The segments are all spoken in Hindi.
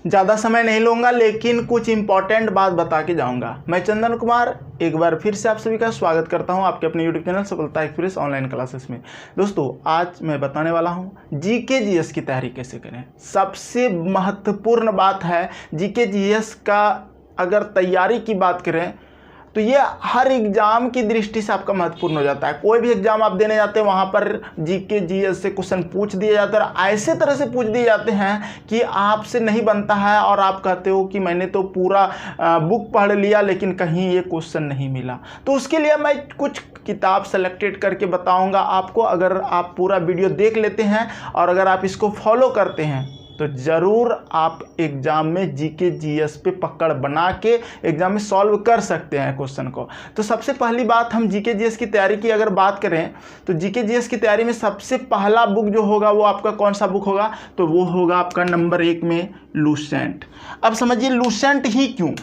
ज़्यादा समय नहीं लूँगा, लेकिन कुछ इंपॉर्टेंट बात बता के जाऊँगा। मैं चंदन कुमार एक बार फिर से आप सभी का स्वागत करता हूँ आपके अपने यूट्यूब चैनल सफलता एक्सप्रेस ऑनलाइन क्लासेस में। दोस्तों, आज मैं बताने वाला हूँ जीके जीएस की तैयारी कैसे करें। सबसे महत्वपूर्ण बात है जीके जीएस का अगर तैयारी की बात करें तो ये हर एग्ज़ाम की दृष्टि से आपका महत्वपूर्ण हो जाता है। कोई भी एग्ज़ाम आप देने जाते हैं वहाँ पर जीके जीएस से क्वेश्चन पूछ दिए जाते हैं और ऐसे तरह से पूछ दिए जाते हैं कि आपसे नहीं बनता है और आप कहते हो कि मैंने तो पूरा बुक पढ़ लिया लेकिन कहीं ये क्वेश्चन नहीं मिला। तो उसके लिए मैं कुछ किताब सेलेक्टेड करके बताऊँगा आपको। अगर आप पूरा वीडियो देख लेते हैं और अगर आप इसको फॉलो करते हैं तो ज़रूर आप एग्ज़ाम में जीके जीएस पे पकड़ बना के एग्ज़ाम में सॉल्व कर सकते हैं क्वेश्चन को। तो सबसे पहली बात, हम जीके जीएस की तैयारी की अगर बात करें तो जीके जीएस की तैयारी में सबसे पहला बुक जो होगा वो आपका कौन सा बुक होगा, तो वो होगा आपका नंबर 1 में लूसेंट। अब समझिए लूसेंट ही क्यों,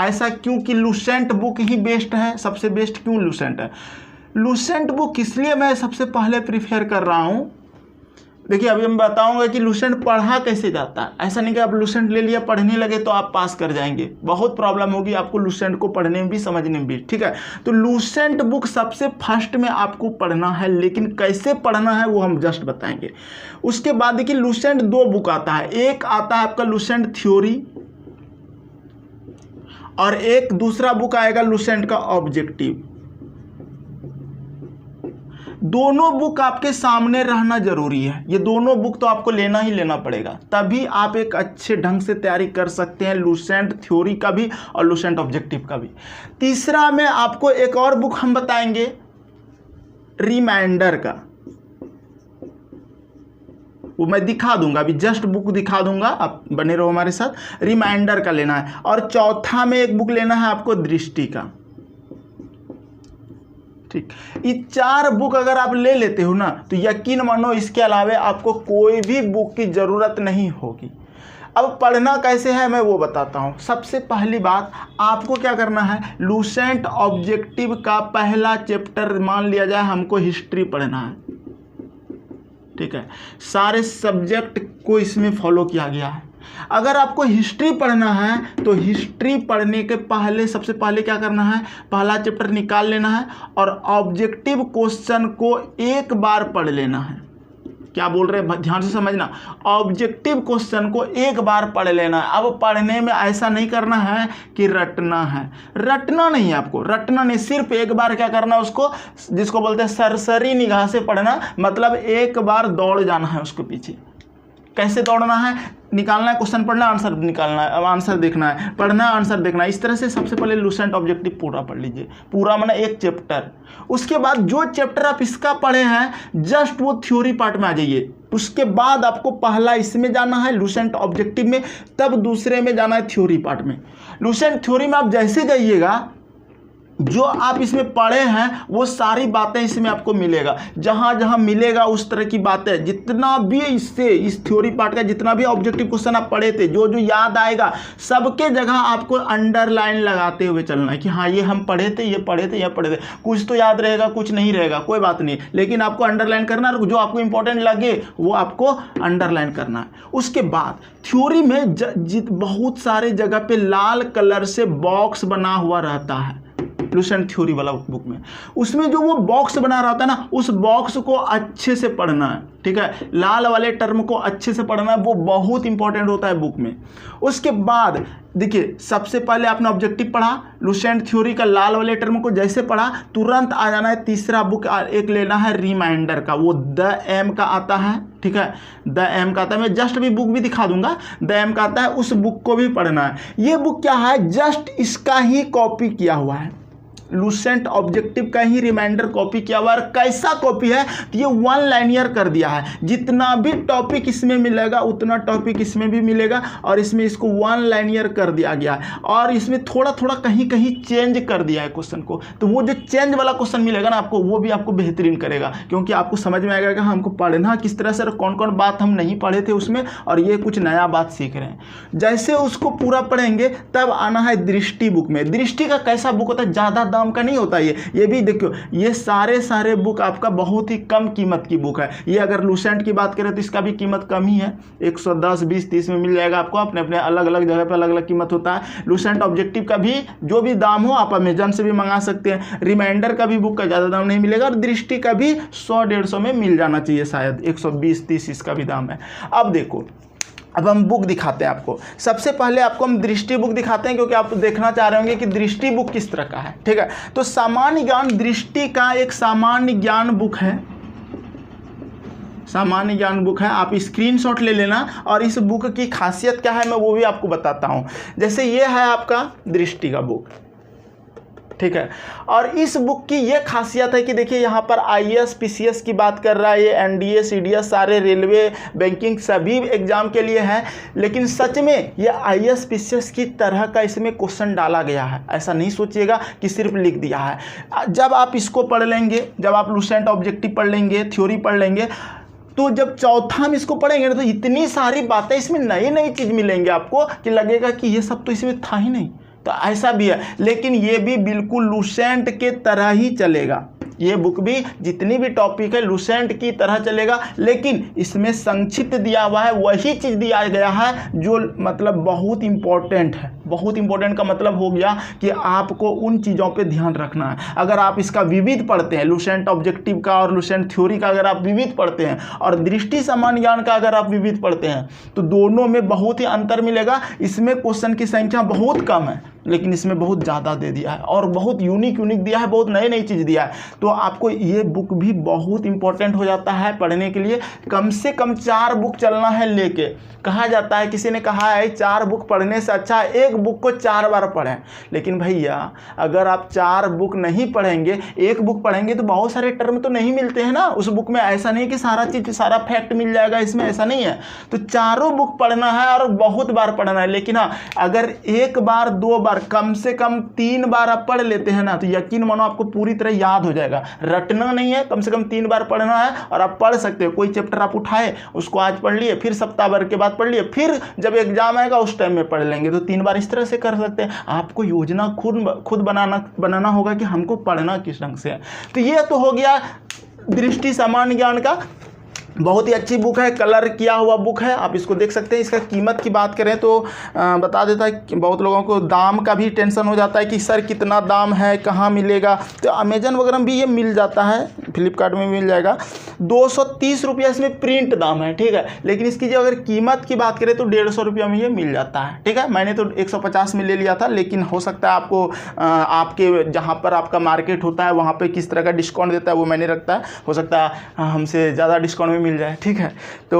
ऐसा क्यों कि लूसेंट बुक ही बेस्ट है, सबसे बेस्ट क्यों लूसेंट है। लूसेंट बुक इसलिए मैं सबसे पहले प्रीफर कर रहा हूँ। देखिए अभी मैं बताऊंगा कि लूसेंट पढ़ा कैसे जाता है। ऐसा नहीं कि आप लूसेंट ले लिया पढ़ने लगे तो आप पास कर जाएंगे, बहुत प्रॉब्लम होगी आपको लूसेंट को पढ़ने में भी समझने में भी। ठीक है, तो लूसेंट बुक सबसे फर्स्ट में आपको पढ़ना है, लेकिन कैसे पढ़ना है वो हम जस्ट बताएंगे। उसके बाद देखिए लूसेंट 2 बुक आता है, एक आता है आपका लूसेंट थ्योरी और एक दूसरा बुक आएगा लूसेंट का ऑब्जेक्टिव। दोनों बुक आपके सामने रहना जरूरी है, ये दोनों बुक तो आपको लेना ही लेना पड़ेगा, तभी आप एक अच्छे ढंग से तैयारी कर सकते हैं लूसेंट थ्योरी का भी और लूसेंट ऑब्जेक्टिव का भी। तीसरा में आपको एक और बुक हम बताएंगे रिमाइंडर का, वो मैं दिखा दूंगा, अभी जस्ट बुक दिखा दूंगा, आप बने रहो हमारे साथ। रिमाइंडर का लेना है और चौथा में एक बुक लेना है आपको दृष्टि का। ठीक, ये 4 बुक अगर आप ले लेते हो ना तो यकीन मानो इसके अलावा आपको कोई भी बुक की ज़रूरत नहीं होगी। अब पढ़ना कैसे है मैं वो बताता हूँ। सबसे पहली बात, आपको क्या करना है, लूसेंट ऑब्जेक्टिव का पहला चैप्टर मान लिया जाए हमको हिस्ट्री पढ़ना है। ठीक है, सारे सब्जेक्ट को इसमें फॉलो किया गया है। अगर आपको हिस्ट्री पढ़ना है तो हिस्ट्री पढ़ने के पहले सबसे पहले क्या करना है, पहला चैप्टर निकाल लेना है और ऑब्जेक्टिव क्वेश्चन को एक बार पढ़ लेना है। क्या बोल रहे हैं ध्यान से समझना, ऑब्जेक्टिव क्वेश्चन को एक बार पढ़ लेना है। अब पढ़ने में ऐसा नहीं करना है कि रटना है, रटना नहीं है आपको, रटना नहीं, सिर्फ एक बार क्या करना है उसको, जिसको बोलते हैं सरसरी निगाह से पढ़ना, मतलब एक बार दौड़ जाना है उसके पीछे। कैसे दौड़ना है, निकालना है क्वेश्चन, पढ़ना, आंसर निकालना है, अब आंसर देखना है, पढ़ना, आंसर देखना है। इस तरह से सबसे पहले लूसेंट ऑब्जेक्टिव पूरा पढ़ लीजिए, पूरा माना एक चैप्टर। उसके बाद जो चैप्टर आप इसका पढ़े हैं जस्ट वो थ्योरी पार्ट में आ जाइए। उसके बाद आपको पहला इसमें जाना है लूसेंट ऑब्जेक्टिव में, तब दूसरे में जाना है थ्योरी पार्ट में। लूसेंट थ्योरी में आप जैसे जाइएगा जो आप इसमें पढ़े हैं वो सारी बातें इसमें आपको मिलेगा, जहाँ जहाँ मिलेगा उस तरह की बातें, जितना भी इससे इस थ्योरी पार्ट का जितना भी ऑब्जेक्टिव क्वेश्चन आप पढ़े थे, जो जो याद आएगा सबके जगह आपको अंडरलाइन लगाते हुए चलना है कि हाँ ये हम पढ़े थे, ये पढ़े थे, ये पढ़े थे। कुछ तो याद रहेगा, कुछ नहीं रहेगा, कोई बात नहीं, लेकिन आपको अंडरलाइन करना है, जो आपको इंपॉर्टेंट लगे वो आपको अंडरलाइन करना है। उसके बाद थ्योरी में बहुत सारे जगह पे लाल कलर से बॉक्स बना हुआ रहता है लूसेंट थ्योरी वाला बुक में, उसमें जो वो बॉक्स बना रहता है ना, उस बॉक्स को अच्छे से पढ़ना है। ठीक है, लाल वाले टर्म को अच्छे से पढ़ना है, वो बहुत इंपॉर्टेंट होता है बुक में। उसके बाद देखिए सबसे पहले आपने ऑब्जेक्टिव पढ़ा, लूसेंट थ्योरी का लाल वाले टर्म को जैसे पढ़ा, तुरंत आ जाना है तीसरा बुक एक लेना है रिमाइंडर का, वो द एम का आता है। ठीक है, द एम का आता है, मैं जस्ट भी बुक भी दिखा दूंगा, द एम का आता है, उस बुक को भी पढ़ना है। ये बुक क्या है, जस्ट इसका ही कॉपी किया हुआ है, लूसेंट ऑब्जेक्टिव का ही रिमाइंडर कॉपी किया हुआ है। कैसा कॉपी है, तो ये 1 लाइनियर कर दिया है, जितना भी टॉपिक इसमें मिलेगा उतना टॉपिक इसमें भी मिलेगा और इसमें इसको 1 लाइनियर कर दिया गया है और इसमें थोड़ा थोड़ा कहीं कहीं चेंज कर दिया है क्वेश्चन को। तो वो जो चेंज वाला क्वेश्चन मिलेगा ना आपको, वो भी आपको बेहतरीन करेगा, क्योंकि आपको समझ में आएगा कि हमको पढ़ना किस तरह से, कौन कौन बात हम नहीं पढ़े थे उसमें और ये कुछ नया बात सीख रहे हैं। जैसे उसको पूरा पढ़ेंगे तब आना है दृष्टि बुक में। दृष्टि का कैसा बुक होता है, ज़्यादा दाम का नहीं होता ये भी देखो, ये सारे बुक आपका बहुत ही कम कीमत की बुक है। ये अगर लूसेंट की बात करें तो इसका भी कीमत कम ही है, 110, 20, 30 में मिल जाएगा आपको। अपने अपने अलग अलग जगह पर अलग अलग कीमत होता है। लूसेंट ऑब्जेक्टिव का भी जो भी दाम हो आप अमेजन से भी मंगा सकते हैं। रिमाइंडर का भी बुक का ज़्यादा दाम नहीं मिलेगा, और दृष्टि का भी 100-150 में मिल जाना चाहिए, शायद 120-30 इसका भी दाम है। अब देखो, अब हम बुक दिखाते हैं आपको। सबसे पहले आपको हम दृष्टि बुक दिखाते हैं, क्योंकि आप देखना चाह रहे होंगे कि दृष्टि बुक किस तरह का है, ठीक है। तो सामान्य ज्ञान दृष्टि का एक सामान्य ज्ञान बुक है, सामान्य ज्ञान बुक है। आप स्क्रीनशॉट ले लेना, और इस बुक की खासियत क्या है मैं वो भी आपको बताता हूँ। जैसे ये है आपका दृष्टि का बुक, ठीक है। और इस बुक की ये खासियत है कि देखिए यहाँ पर IAS PCS की बात कर रहा है, ये NDA CDS सारे रेलवे बैंकिंग सभी एग्जाम के लिए है। लेकिन सच में ये IAS PCS की तरह का इसमें क्वेश्चन डाला गया है, ऐसा नहीं सोचिएगा कि सिर्फ लिख दिया है। जब आप इसको पढ़ लेंगे, जब आप लूसेंट ऑब्जेक्टिव पढ़ लेंगे, थ्योरी पढ़ लेंगे, तो जब चौथा हम इसको पढ़ेंगे तो इतनी सारी बातें इसमें नई चीज़ मिलेंगे आपको कि लगेगा कि ये सब तो इसमें था ही नहीं। तो ऐसा भी है, लेकिन ये भी बिल्कुल लूसेंट के तरह ही चलेगा। ये बुक भी जितनी भी टॉपिक है लूसेंट की तरह चलेगा, लेकिन इसमें संक्षिप्त दिया हुआ है, वही चीज़ दिया गया है जो मतलब बहुत इंपॉर्टेंट है। बहुत इंपॉर्टेंट का मतलब हो गया कि आपको उन चीज़ों पे ध्यान रखना है। अगर आप इसका विविध पढ़ते हैं, लूसेंट ऑब्जेक्टिव का और लूसेंट थ्योरी का अगर आप विविध पढ़ते हैं, और दृष्टि सामान्य ज्ञान का अगर आप विविध पढ़ते हैं, तो दोनों में बहुत ही अंतर मिलेगा। इसमें क्वेश्चन की संख्या बहुत कम है, लेकिन इसमें बहुत ज़्यादा दे दिया है, और बहुत यूनिक दिया है, बहुत नई चीज़ दिया है। तो आपको ये बुक भी बहुत इंपॉर्टेंट हो जाता है पढ़ने के लिए। कम से कम 4 बुक चलना है लेके। कहा जाता है, किसी ने कहा है 4 बुक पढ़ने से अच्छा एक बुक को 4 बार पढ़ें। लेकिन भैया अगर आप 4 बुक नहीं पढ़ेंगे, एक बुक पढ़ेंगे, तो बहुत सारे टर्म तो नहीं मिलते हैं ना उस बुक में। ऐसा नहीं कि सारा चीज़ सारा फैक्ट मिल जाएगा इसमें, ऐसा नहीं है। तो 4 बुक पढ़ना है और बहुत बार पढ़ना है। लेकिन हाँ, अगर 1 बार 2 बार कम से कम 3 बार आप पढ़ लेते हैं ना, तो यकीन मानो आपको पूरी तरह याद हो जाएगा। रटना नहीं है, कम से कम 3 बार पढ़ना है, और आप पढ़ सकते हो। कोई चैप्टर आप उठाए, उसको आज पढ़ लिए, फिर सप्ताह भर के बाद पढ़ लिए, फिर जब एग्जाम आएगा उस टाइम में पढ़ लेंगे। तो 3 बार इस तरह से कर सकते हैं। आपको योजना खुद बनाना होगा कि हमको पढ़ना किस ढंग से है। तो ये तो हो गया दृष्टि सामान्य ज्ञान का। बहुत ही अच्छी बुक है, कलर किया हुआ बुक है, आप इसको देख सकते हैं। इसका कीमत की बात करें तो बता देता है कि बहुत लोगों को दाम का भी टेंशन हो जाता है कि सर कितना दाम है, कहाँ मिलेगा। तो अमेजन वगैरह में भी ये मिल जाता है, फ्लिपकार्ट में मिल जाएगा। 230 रुपया इसमें प्रिंट दाम है, ठीक है। लेकिन इसकी जो अगर कीमत की बात करें तो 150 रुपया में ये मिल जाता है, ठीक है। मैंने तो 150 में ले लिया था, लेकिन हो सकता है आपको आपके जहाँ पर आपका मार्केट होता है वहाँ पर किस तरह का डिस्काउंट देता है वो मैंने रखता है, हो सकता है हमसे ज़्यादा डिस्काउंट मिल जाए, ठीक है। तो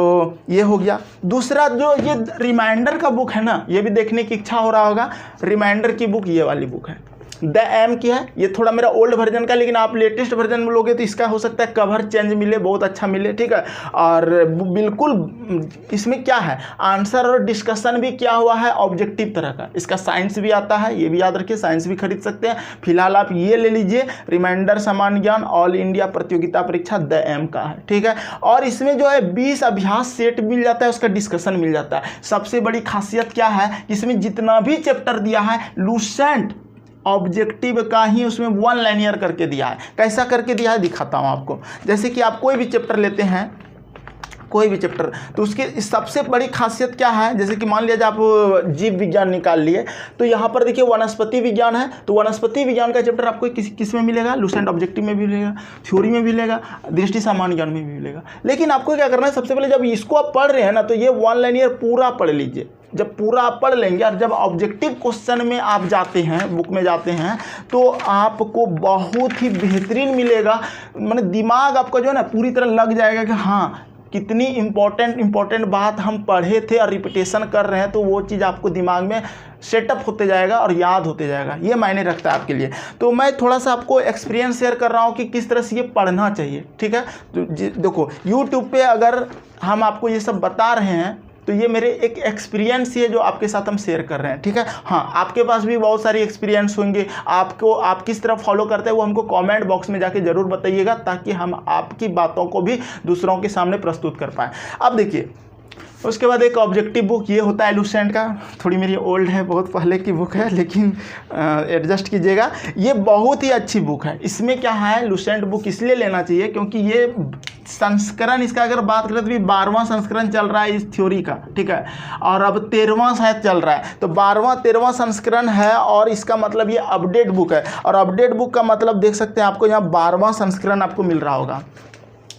ये हो गया। दूसरा जो ये रिमाइंडर का बुक है ना, ये भी देखने की इच्छा हो रहा होगा। रिमाइंडर की बुक ये वाली बुक है, द एम की है। ये थोड़ा मेरा ओल्ड वर्जन का, लेकिन आप लेटेस्ट वर्जन में लोगे तो इसका हो सकता है कवर चेंज मिले, बहुत अच्छा मिले, ठीक है। और बिल्कुल इसमें क्या है, आंसर और डिस्कशन भी किया हुआ है ऑब्जेक्टिव तरह का। इसका साइंस भी आता है, ये भी याद रखिए, साइंस भी खरीद सकते हैं। फिलहाल आप ये ले लीजिए, रिमाइंडर सामान्य ज्ञान ऑल इंडिया प्रतियोगिता परीक्षा द एम का है, ठीक है। और इसमें जो है 20 अभ्यास सेट मिल जाता है, उसका डिस्कशन मिल जाता है। सबसे बड़ी खासियत क्या है, इसमें जितना भी चैप्टर दिया है लूसेंट ऑब्जेक्टिव का ही उसमें 1 लाइनियर करके दिया है। कैसा करके दिया है दिखाता हूँ आपको। जैसे कि आप कोई भी चैप्टर लेते हैं, कोई भी चैप्टर, तो उसकी सबसे बड़ी खासियत क्या है, जैसे कि मान लिया आप जीव विज्ञान निकाल लिए, तो यहाँ पर देखिए वनस्पति विज्ञान है। तो वनस्पति विज्ञान का चैप्टर आपको किस में मिलेगा, लूसेंट ऑब्जेक्टिव में भी मिलेगा, थ्योरी में भी मिलेगा, दृष्टि सामान्य ज्ञान में भी मिलेगा। लेकिन आपको क्या करना है, सबसे पहले जब इसको आप पढ़ रहे हैं ना, तो ये 1 लाइनियर पूरा पढ़ लीजिए। जब पूरा आप पढ़ लेंगे और जब ऑब्जेक्टिव क्वेश्चन में आप जाते हैं, बुक में जाते हैं, तो आपको बहुत ही बेहतरीन मिलेगा। माने दिमाग आपका जो है ना पूरी तरह लग जाएगा कि हाँ कितनी इम्पोर्टेंट बात हम पढ़े थे और रिपीटेशन कर रहे हैं, तो वो चीज़ आपको दिमाग में सेटअप होते जाएगा और याद होते जाएगा। ये मायने रखता है आपके लिए। तो मैं थोड़ा सा आपको एक्सपीरियंस शेयर कर रहा हूँ कि किस तरह से ये पढ़ना चाहिए, ठीक है। तो देखो यूट्यूब पे अगर हम आपको ये सब बता रहे हैं तो ये मेरे एक एक्सपीरियंस ही है जो आपके साथ हम शेयर कर रहे हैं, ठीक है। हाँ, आपके पास भी बहुत सारी एक्सपीरियंस होंगे, आपको आप किस तरह फॉलो करते हैं वो हमको कमेंट बॉक्स में जाके ज़रूर बताइएगा, ताकि हम आपकी बातों को भी दूसरों के सामने प्रस्तुत कर पाएँ। अब देखिए उसके बाद एक ऑब्जेक्टिव बुक ये होता है लुसेंट का, थोड़ी मेरी ओल्ड है, बहुत पहले की बुक है, लेकिन एडजस्ट कीजिएगा। ये बहुत ही अच्छी बुक है। इसमें क्या है, लुसेंट बुक इसलिए लेना चाहिए क्योंकि ये संस्करण इसका अगर बात करें तो भी 12वां संस्करण चल रहा है इस थ्योरी का, ठीक है, और अब 13वां शायद चल रहा है, तो 12वां 13वां संस्करण है और इसका मतलब ये अपडेट बुक है। और अपडेट बुक का मतलब देख सकते हैं आपको यहाँ 12वां संस्करण आपको मिल रहा होगा,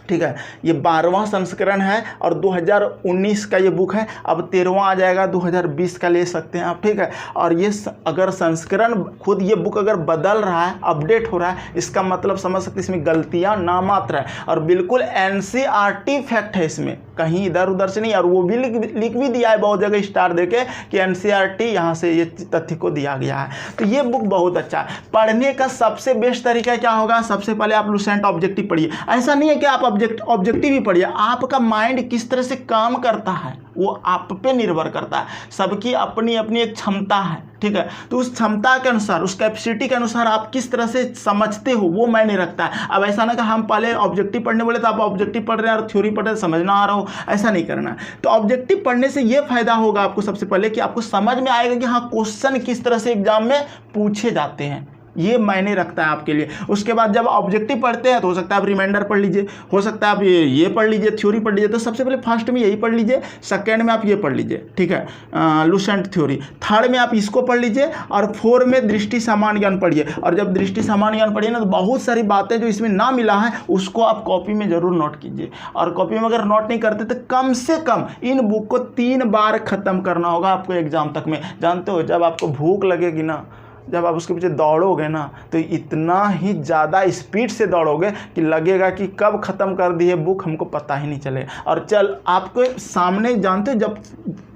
ठीक है, ये 12वां संस्करण है और 2019 का ये बुक है। अब 13वां आ जाएगा 2020 का, ले सकते हैं आप, ठीक है। और ये अगर संस्करण खुद ये बुक अगर बदल रहा है, अपडेट हो रहा है, इसका मतलब समझ सकते हैं इसमें गलतियां नामात्र है और बिल्कुल एनसीईआरटी फैक्ट है इसमें, कहीं इधर उधर से नहीं। और वो भी लिख भी दिया है बहुत जगह स्टार देके कि एनसीईआरटी यहाँ से ये तथ्य को दिया गया है। तो ये बुक बहुत अच्छा है। पढ़ने का सबसे बेस्ट तरीका क्या होगा, सबसे पहले आप लुसेंट ऑब्जेक्टिव पढ़िए। ऐसा नहीं है कि आप ऑब्जेक्टिव ही पढ़िए, आपका माइंड किस तरह से काम करता है वो आप पे निर्भर करता है। सबकी अपनी अपनी एक क्षमता है, ठीक है, तो उस क्षमता के अनुसार, उस कैपेसिटी के अनुसार आप किस तरह से समझते हो वो मायने रखता है। अब ऐसा ना कि हम पहले ऑब्जेक्टिव पढ़ने बोले तो आप ऑब्जेक्टिव पढ़ रहे हैं और थ्योरी पढ़ रहे समझ ना आ रहा हो, ऐसा नहीं करना है। तो ऑब्जेक्टिव पढ़ने से ये फायदा होगा आपको सबसे पहले कि आपको समझ में आएगा कि हाँ क्वेश्चन किस तरह से एग्जाम में पूछे जाते हैं, ये मायने रखता है आपके लिए। उसके बाद जब ऑब्जेक्टिव पढ़ते हैं तो हो सकता है आप रिमाइंडर पढ़ लीजिए, हो सकता है आप ये पढ़ लीजिए, थ्योरी पढ़ लीजिए। तो सबसे पहले फर्स्ट में यही पढ़ लीजिए, सेकंड में आप ये पढ़ लीजिए, ठीक है, लुसेंट थ्योरी, थर्ड में आप इसको पढ़ लीजिए और फोर्थ में दृष्टि सामान्य ज्ञान पढ़िए। और जब दृष्टि सामान्य ज्ञान पढ़िए ना तो बहुत सारी बातें जो इसमें ना मिला है उसको आप कॉपी में जरूर नोट कीजिए। और कॉपी में अगर नोट नहीं करते तो कम से कम इन बुक को 3 बार खत्म करना होगा आपको एग्जाम तक में। जानते हो जब आपको भूख लगेगी ना, जब आप उसके पीछे दौड़ोगे ना तो इतना ही ज़्यादा स्पीड से दौड़ोगे कि लगेगा कि कब ख़त्म कर दी है बुक हमको पता ही नहीं चलेगा। और चल आपके सामने जानते हो जब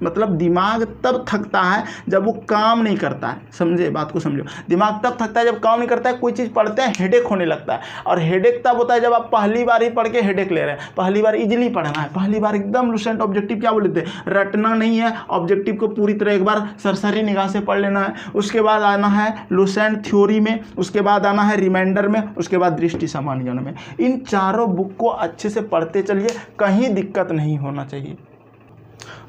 मतलब दिमाग तब थकता है जब वो काम नहीं करता है, समझे बात को समझो। दिमाग तब थकता है जब काम नहीं करता है, कोई चीज़ पढ़ते हैं हेडेक होने लगता है। और हेडेक तब होता है जब आप पहली बार ही पढ़ के हेडेक ले रहे हैं, पहली बार इजीली पढ़ना है, पहली बार एकदम लुसेंट ऑब्जेक्टिव क्या बोलते हैं रटना नहीं है, ऑब्जेक्टिव को पूरी तरह एक बार सरसरी निगाह से पढ़ लेना है। उसके बाद आना है लुसेंट थ्योरी में, उसके बाद आना है रिमाइंडर में, उसके बाद दृष्टि सामान्य ज्ञान में। इन चारों बुक को अच्छे से पढ़ते चलिए, कहीं दिक्कत नहीं होना चाहिए।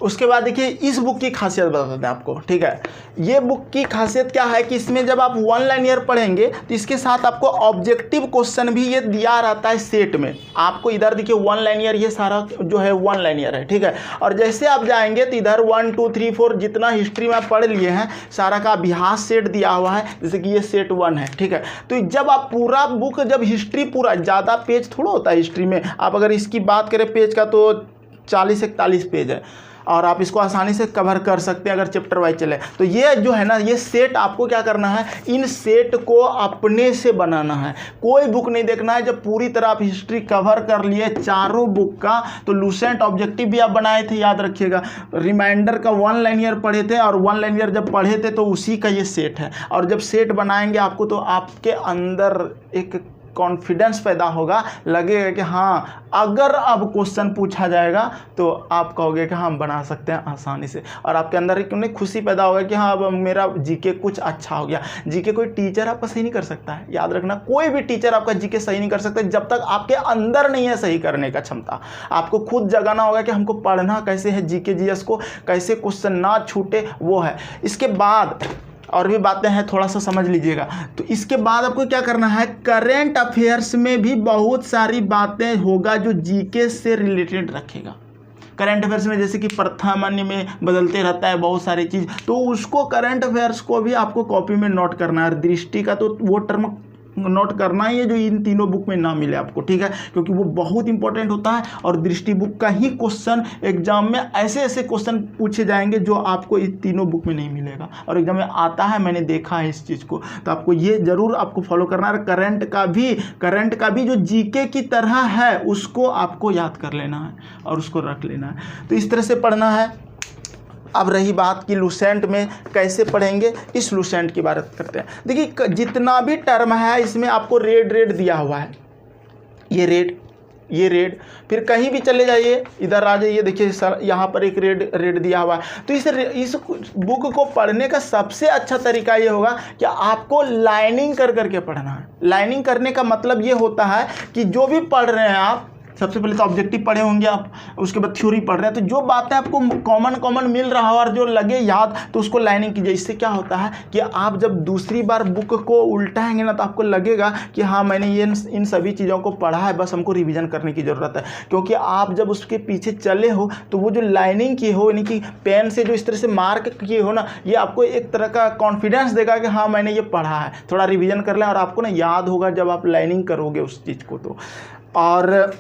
उसके बाद देखिए इस बुक की खासियत बताते हैं आपको, ठीक है। ये बुक की खासियत क्या है कि इसमें जब आप 1 लाइनर पढ़ेंगे तो इसके साथ आपको ऑब्जेक्टिव क्वेश्चन भी ये दिया रहता है सेट में। आपको इधर देखिए 1 लाइनर, ये सारा जो है 1 लाइनर है, ठीक है। और जैसे आप जाएंगे तो इधर 1 2 3 4 जितना हिस्ट्री में आप पढ़ लिए हैं सारा का अभ्यास सेट दिया हुआ है, जैसे कि ये सेट 1 है, ठीक है। तो जब आप पूरा बुक, जब हिस्ट्री पूरा, ज़्यादा पेज थोड़ा होता है हिस्ट्री में, आप अगर इसकी बात करें पेज का तो 40-41 पेज है और आप इसको आसानी से कवर कर सकते हैं अगर चैप्टर वाइज चले। तो ये जो है ना, ये सेट आपको क्या करना है, इन सेट को अपने से बनाना है, कोई बुक नहीं देखना है। जब पूरी तरह आप हिस्ट्री कवर कर लिए चारों बुक का, तो लुसेंट ऑब्जेक्टिव भी आप बनाए थे, याद रखिएगा। रिमाइंडर का 1 लाइनर पढ़े थे और 1 लाइनर जब पढ़े थे तो उसी का ये सेट है। और जब सेट बनाएंगे आपको तो आपके अंदर एक कॉन्फिडेंस पैदा होगा, लगेगा कि हाँ अगर अब क्वेश्चन पूछा जाएगा तो आप कहोगे कि हाँ हम बना सकते हैं आसानी से। और आपके अंदर क्यों नहीं खुशी पैदा होगा कि हाँ अब मेरा जीके कुछ अच्छा हो गया। जीके कोई टीचर आपका सही नहीं कर सकता है, याद रखना, कोई भी टीचर आपका जीके सही नहीं कर सकता जब तक आपके अंदर नहीं है सही करने का क्षमता। आपको खुद जगाना होगा कि हमको पढ़ना कैसे है, जीके जीएस को कैसे क्वेश्चन ना छूटे, वो है। इसके बाद और भी बातें हैं, थोड़ा सा समझ लीजिएगा। तो इसके बाद आपको क्या करना है, करेंट अफेयर्स में भी बहुत सारी बातें होगा जो जीके से रिलेटेड रखेगा। करंट अफेयर्स में जैसे कि प्रामाण्य में बदलते रहता है बहुत सारी चीज़, तो उसको करंट अफेयर्स को भी आपको कॉपी में नोट करना है। दृष्टि का तो वो टर्म नोट करना ही है जो इन तीनों बुक में ना मिले आपको, ठीक है, क्योंकि वो बहुत इंपॉर्टेंट होता है। और दृष्टि बुक का ही क्वेश्चन एग्जाम में ऐसे ऐसे क्वेश्चन पूछे जाएंगे जो आपको इन तीनों बुक में नहीं मिलेगा और एग्जाम में आता है, मैंने देखा है इस चीज़ को। तो आपको ये जरूर आपको फॉलो करना है। करंट का भी जो जीके की तरह है उसको आपको याद कर लेना है और उसको रख लेना है। तो इस तरह से पढ़ना है। अब रही बात कि लुसेंट में कैसे पढ़ेंगे, इस लुसेंट की बात करते हैं। देखिए जितना भी टर्म है इसमें आपको रेड दिया हुआ है, ये रेड, फिर कहीं भी चले जाइए, इधर आ जाइए, देखिए सर यहाँ पर एक रेड दिया हुआ है। तो इस बुक को पढ़ने का सबसे अच्छा तरीका ये होगा कि आपको लाइनिंग कर करके पढ़ना है। लाइनिंग करने का मतलब ये होता है कि जो भी पढ़ रहे हैं आप सबसे पहले तो ऑब्जेक्टिव पढ़े होंगे आप, उसके बाद थ्योरी पढ़ रहे हैं, तो जो बातें आपको कॉमन मिल रहा हो और जो लगे याद तो उसको लाइनिंग कीजिए। इससे क्या होता है कि आप जब दूसरी बार बुक को उल्टाएंगे ना तो आपको लगेगा कि हाँ मैंने ये इन सभी चीज़ों को पढ़ा है, बस हमको रिवीजन करने की ज़रूरत है। क्योंकि आप जब उसके पीछे चले हो तो वो जो लाइनिंग किए हो यानी कि पेन से जो इस तरह से मार्क किए हो ना, ये आपको एक तरह का कॉन्फिडेंस देगा कि हाँ मैंने ये पढ़ा है। थोड़ा रिवीजन कर लें और आपको ना याद होगा जब आप लाइनिंग करोगे उस चीज़ को। तो और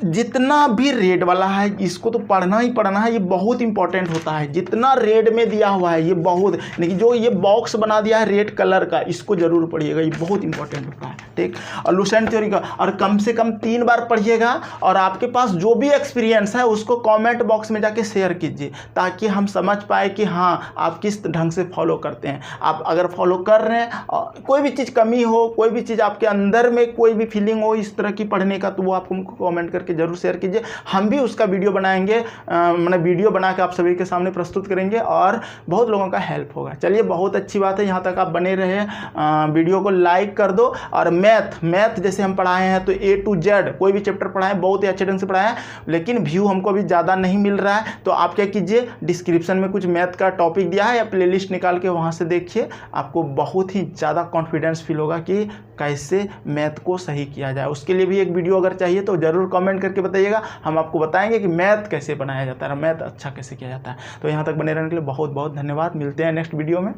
जितना भी रेड वाला है इसको तो पढ़ना ही पढ़ना है, ये बहुत इंपॉर्टेंट होता है। जितना रेड में दिया हुआ है ये बहुत, लेकिन जो ये बॉक्स बना दिया है रेड कलर का, इसको जरूर पढ़िएगा, ये बहुत इंपॉर्टेंट होता है, ठीक। और लुसेंट थ्योरी का और कम से कम 3 बार पढ़िएगा। और आपके पास जो भी एक्सपीरियंस है उसको कमेंट बॉक्स में जाके शेयर कीजिए, ताकि हम समझ पाए कि हाँ आप किस ढंग से फॉलो करते हैं। आप अगर फॉलो कर रहे हैं, कोई भी चीज़ कमी हो, कोई भी चीज़ आपके अंदर में कोई भी फीलिंग हो इस तरह की पढ़ने का, तो वो आप हमको कमेंट करके जरूर शेयर कीजिए। हम भी उसका वीडियो बनाएंगे, मतलब वीडियो बना के आप सभी के सामने प्रस्तुत करेंगे और बहुत लोगों का हेल्प होगा। चलिए बहुत अच्छी बात है, यहाँ तक आप बने रहे। वीडियो को लाइक कर दो। और मैथ जैसे हम पढ़ाए हैं तो A to Z कोई भी चैप्टर पढ़ाएं, बहुत ही अच्छे ढंग से पढ़ाएं, लेकिन व्यू हमको अभी ज़्यादा नहीं मिल रहा है। तो आप क्या कीजिए, डिस्क्रिप्शन में कुछ मैथ का टॉपिक दिया है या प्लेलिस्ट निकाल के वहाँ से देखिए, आपको बहुत ही ज़्यादा कॉन्फिडेंस फील होगा कि कैसे मैथ को सही किया जाए। उसके लिए भी एक वीडियो अगर चाहिए तो ज़रूर कमेंट करके बताइएगा, हम आपको बताएंगे कि मैथ कैसे बनाया जाता है, मैथ अच्छा कैसे किया जाता है। तो यहाँ तक बने रहने के लिए बहुत बहुत धन्यवाद। मिलते हैं नेक्स्ट वीडियो में।